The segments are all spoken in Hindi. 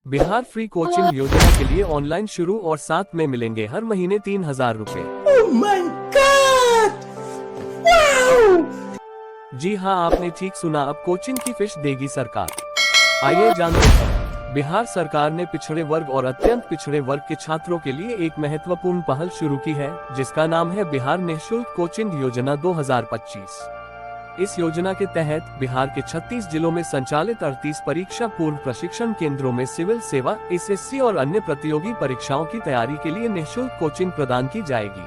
बिहार फ्री कोचिंग योजना के लिए ऑनलाइन शुरू और साथ में मिलेंगे हर महीने 3,000 रुपए। Oh my God! Wow! जी हां, आपने ठीक सुना, अब कोचिंग की फीस देगी सरकार। आइए जानते हैं। बिहार सरकार ने पिछड़े वर्ग और अत्यंत पिछड़े वर्ग के छात्रों के लिए एक महत्वपूर्ण पहल शुरू की है, जिसका नाम है बिहार निःशुल्क कोचिंग योजना 2025। इस योजना के तहत बिहार के 36 जिलों में संचालित 38 परीक्षा पूर्व प्रशिक्षण केंद्रों में सिविल सेवा, एसएससी और अन्य प्रतियोगी परीक्षाओं की तैयारी के लिए निःशुल्क कोचिंग प्रदान की जाएगी।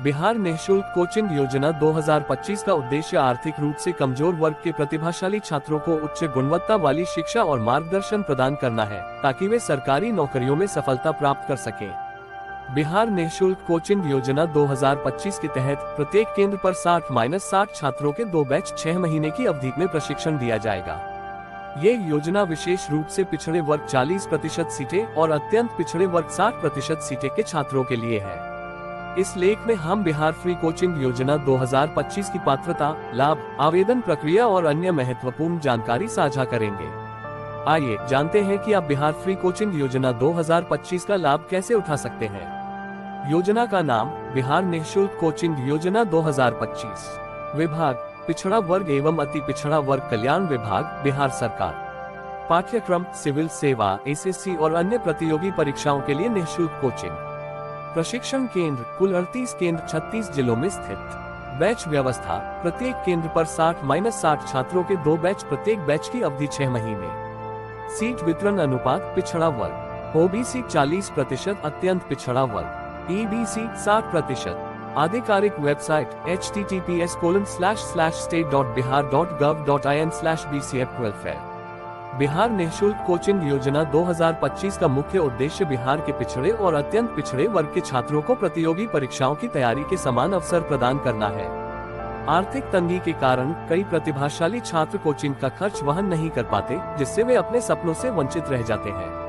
बिहार निःशुल्क कोचिंग योजना 2025 का उद्देश्य आर्थिक रूप से कमजोर वर्ग के प्रतिभाशाली छात्रों को उच्च गुणवत्ता वाली शिक्षा और मार्गदर्शन प्रदान करना है, ताकि वे सरकारी नौकरियों में सफलता प्राप्त कर सकें। बिहार निःशुल्क कोचिंग योजना 2025 के तहत प्रत्येक केंद्र पर 60-60 छात्रों के 2 बैच 6 महीने की अवधि में प्रशिक्षण दिया जाएगा। ये योजना विशेष रूप से पिछड़े वर्ग 40% सीटें और अत्यंत पिछड़े वर्ग 60% सीटें के छात्रों के लिए है। इस लेख में हम बिहार फ्री कोचिंग योजना 2025 की पात्रता, लाभ, आवेदन प्रक्रिया और अन्य महत्वपूर्ण जानकारी साझा करेंगे। आइए जानते हैं कि आप बिहार फ्री कोचिंग योजना 2025 का लाभ कैसे उठा सकते हैं। योजना का नाम बिहार निःशुल्क कोचिंग योजना 2025। विभाग पिछड़ा वर्ग एवं अति पिछड़ा वर्ग कल्याण विभाग, बिहार सरकार। पाठ्यक्रम सिविल सेवा, एसएससी और अन्य प्रतियोगी परीक्षाओं के लिए निःशुल्क कोचिंग। प्रशिक्षण केंद्र कुल 38 केंद्र 36 जिलों में स्थित। बैच व्यवस्था प्रत्येक केंद्र पर 60-60 छात्रों के 2 बैच, प्रत्येक बैच की अवधि 6 महीने। सीट वितरण अनुपात पिछड़ा वर्ग ओबीसी 40%, अत्यंत पिछड़ा वर्ग ईबीसी 60%। आधिकारिक वेबसाइट https://state.bihar.gov.in/bcf-welfare। बिहार निःशुल्क कोचिंग योजना 2025 का मुख्य उद्देश्य बिहार के पिछड़े और अत्यंत पिछड़े वर्ग के छात्रों को प्रतियोगी परीक्षाओं की तैयारी के समान अवसर प्रदान करना है। आर्थिक तंगी के कारण कई प्रतिभाशाली छात्र कोचिंग का खर्च वहन नहीं कर पाते, जिससे वे अपने सपनों से वंचित रह जाते हैं।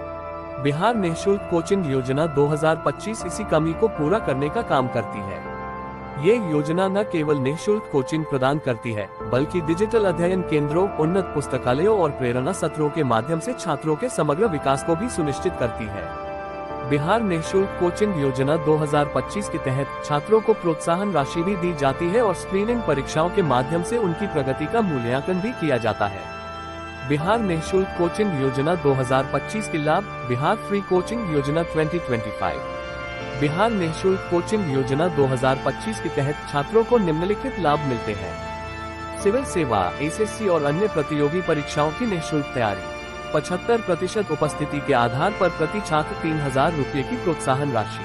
बिहार निःशुल्क कोचिंग योजना 2025 इसी कमी को पूरा करने का काम करती है। ये योजना न केवल निःशुल्क कोचिंग प्रदान करती है, बल्कि डिजिटल अध्ययन केंद्रों, उन्नत पुस्तकालयों और प्रेरणा सत्रों के माध्यम से छात्रों के समग्र विकास को भी सुनिश्चित करती है। बिहार निःशुल्क कोचिंग योजना 2025 के तहत छात्रों को प्रोत्साहन राशि भी दी जाती है और स्क्रीनिंग परीक्षाओं के माध्यम से उनकी प्रगति का मूल्यांकन भी किया जाता है। बिहार निःशुल्क कोचिंग योजना 2025 के लाभ बिहार फ्री कोचिंग योजना 2025। बिहार निःशुल्क कोचिंग योजना 2025 के तहत छात्रों को निम्नलिखित लाभ मिलते हैं। सिविल सेवा, एसएससी और अन्य प्रतियोगी परीक्षाओं की निःशुल्क तैयारी। 75% उपस्थिति के आधार पर प्रति छात्र 3,000 रुपये की प्रोत्साहन राशि।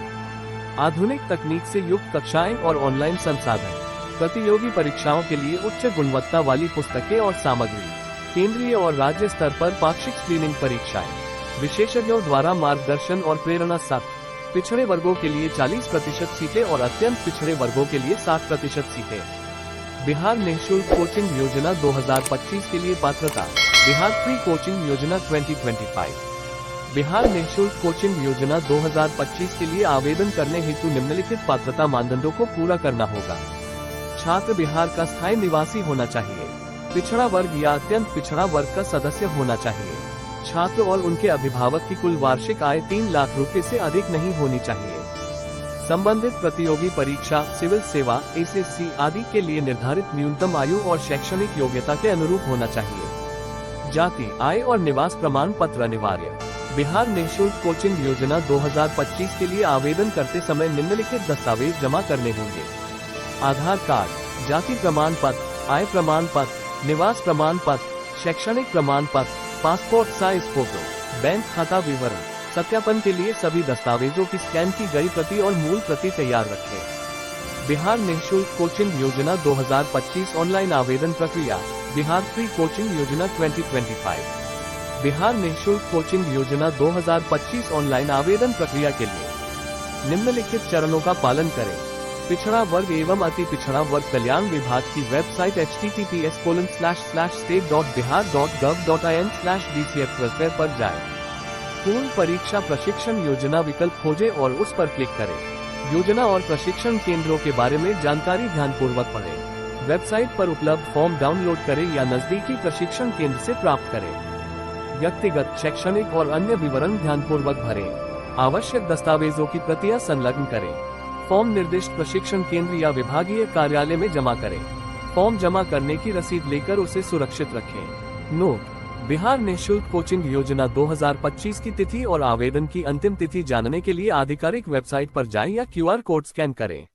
आधुनिक तकनीक से युक्त कक्षाएं और ऑनलाइन संसाधन। प्रतियोगी परीक्षाओं के लिए उच्च गुणवत्ता वाली पुस्तकें और सामग्री। केंद्रीय और राज्य स्तर पर पाक्षिक स्क्रीनिंग परीक्षाएं। विशेषज्ञों द्वारा मार्गदर्शन और प्रेरणा सत्र। पिछड़े वर्गों के लिए 40% सीटें और अत्यंत पिछड़े वर्गों के लिए 60% सीटें। बिहार निःशुल्क कोचिंग योजना 2025 के लिए पात्रता, बिहार फ्री कोचिंग योजना 2025। बिहार निःशुल्क कोचिंग योजना 2025 के लिए आवेदन करने हेतु निम्नलिखित पात्रता मानदंडों को पूरा करना होगा। छात्र बिहार का स्थायी निवासी होना चाहिए। पिछड़ा वर्ग या अत्यंत पिछड़ा वर्ग का सदस्य होना चाहिए। छात्र और उनके अभिभावक की कुल वार्षिक आय 3 लाख रुपए से अधिक नहीं होनी चाहिए। संबंधित प्रतियोगी परीक्षा, सिविल सेवा, एसएससी आदि के लिए निर्धारित न्यूनतम आयु और शैक्षणिक योग्यता के अनुरूप होना चाहिए। जाति, आय और निवास प्रमाण पत्र अनिवार्य। बिहार निःशुल्क कोचिंग योजना 2025 के लिए आवेदन करते समय निम्नलिखित दस्तावेज जमा करने होंगे। आधार कार्ड, जाति प्रमाण पत्र, आय प्रमाण पत्र, निवास प्रमाण पत्र, शैक्षणिक प्रमाण पत्र, पासपोर्ट साइज फोटो, बैंक खाता विवरण। सत्यापन के लिए सभी दस्तावेजों की स्कैन की गई प्रति और मूल प्रति तैयार रखें। बिहार निःशुल्क कोचिंग योजना 2025 ऑनलाइन आवेदन प्रक्रिया, बिहार फ्री कोचिंग योजना 2025। बिहार निःशुल्क कोचिंग योजना 2025 ऑनलाइन आवेदन प्रक्रिया के लिए निम्नलिखित चरणों का पालन करें। पिछड़ा वर्ग एवं अति पिछड़ा वर्ग कल्याण विभाग की वेबसाइट https://state.bihar.gov.in/bcf-welfare पर जाएं। पूर्ण परीक्षा प्रशिक्षण योजना विकल्प खोजें और उस पर क्लिक करें। योजना और प्रशिक्षण केंद्रों के बारे में जानकारी ध्यानपूर्वक पढ़ें। वेबसाइट पर उपलब्ध फॉर्म डाउनलोड करें या नजदीकी प्रशिक्षण केंद्र से प्राप्त करें। व्यक्तिगत, शैक्षणिक और अन्य विवरण ध्यानपूर्वक भरें। आवश्यक दस्तावेजों की प्रतियां संलग्न करें। फॉर्म निर्दिष्ट प्रशिक्षण केंद्र या विभागीय कार्यालय में जमा करें। फॉर्म जमा करने की रसीद लेकर उसे सुरक्षित रखें। नोट: बिहार निःशुल्क कोचिंग योजना 2025 की तिथि और आवेदन की अंतिम तिथि जानने के लिए आधिकारिक वेबसाइट पर जाएं या QR कोड स्कैन करें।